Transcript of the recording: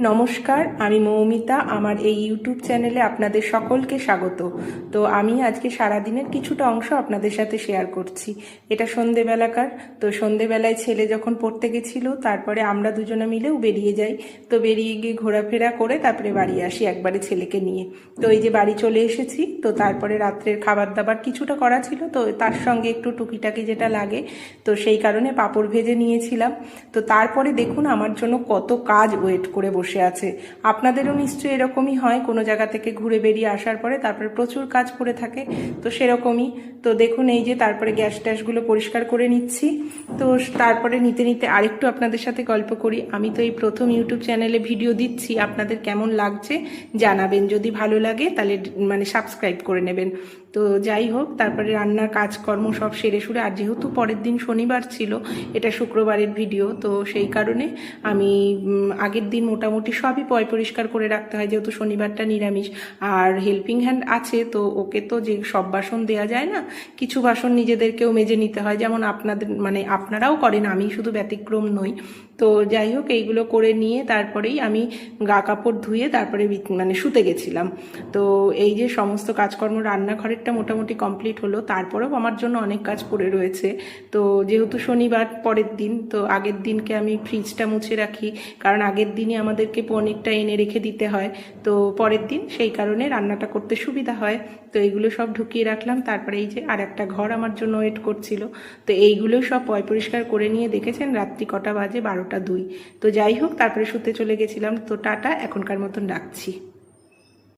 নমস্কার, আমি মৌমিতা। আমার এই ইউটিউব চ্যানেলে আপনাদের সকলকে স্বাগত। তো আমি আজকে সারাদিনের কিছুটা অংশ আপনাদের সাথে শেয়ার করছি। এটা সন্ধেবেলাকার। তো সন্ধেবেলায় ছেলে যখন পড়তে গেছিল, তারপরে আমরা দুজনে মিলেও বেরিয়ে যাই। তো বেরিয়ে গিয়ে ঘোরাফেরা করে তারপরে বাড়ি আসি একবারে ছেলেকে নিয়ে। তো এই যে বাড়ি চলে এসেছি। তো তারপরে রাত্রের খাবার দাবার কিছুটা করা ছিল, তো তার সঙ্গে একটু টুকিটাকি যেটা লাগে, তো সেই কারণে পাঁপড় ভেজে নিয়েছিলাম। তো তারপরে দেখুন আমার জন্য কত কাজ ওয়েট করে বসে আছে। আপনাদেরও নিশ্চয়ই এরকমই হয়, কোনো জায়গা থেকে ঘুরে বেরিয়ে আসার পরে তারপরে প্রচুর কাজ পড়ে থাকে। তো সেরকমই। তো দেখুন এই যে তারপরে গ্যাস ট্যাসগুলো পরিষ্কার করে নিচ্ছি। তো তারপরে নিতে নিতে আরেকটু আপনাদের সাথে গল্প করি। আমি তো এই প্রথম ইউটিউব চ্যানেলে ভিডিও দিচ্ছি, আপনাদের কেমন লাগছে জানাবেন। যদি ভালো লাগে তাহলে সাবস্ক্রাইব করে নেবেন। তো যাই হোক, তারপরে রান্নার কাজকর্ম সব সেরে সুরে, আর যেহেতু পরের দিন শনিবার ছিল, এটা শুক্রবারের ভিডিও, তো সেই কারণে আমি আগের দিন মোটামুটি সবই পরিষ্কার করে রাখতে হয়, যেহেতু শনিবারটা নিরামিষ। আর হেল্পিং হ্যান্ড আছে, তো ওকে তো যে সব বাসন দেওয়া যায় না, কিছু বাসন নিজেদেরকেও মেজে নিতে হয়, যেমন আপনাদের আপনারাও করেন, আমি শুধু ব্যতিক্রম নই। তো যাই হোক, এইগুলো করে নিয়ে তারপরেই আমি গা কাপড় ধুয়ে তারপরে শুতে গেছিলাম। তো এই যে সমস্ত কাজকর্ম, রান্নাঘরেরটা মোটামুটি কমপ্লিট হলো। তারপরেও আমার জন্য অনেক কাজ পড়ে রয়েছে। তো যেহেতু শনিবার পরের দিন, তো আগের দিনকে আমি ফ্রিজটা মুছে রাখি, কারণ আগের দিনই আমাদেরকে পনিরটা এনে রেখে দিতে হয়। তো পরের দিন সেই কারণে রান্নাটা করতে সুবিধা হয়। তো এইগুলো সব ঢুকিয়ে রাখলাম। তারপরে এই যে আর একটা ঘর আমার জন্য ওয়েট করছিল। তো এইগুলো সব পরিষ্কার করে নিয়ে দেখেছেন রাত্রি কটা বাজে, 12টা 2। তো যাই হোক, তারপরে শুতে চলে গেছিলাম। তো টাটা, এখনকার মতন রাখছি।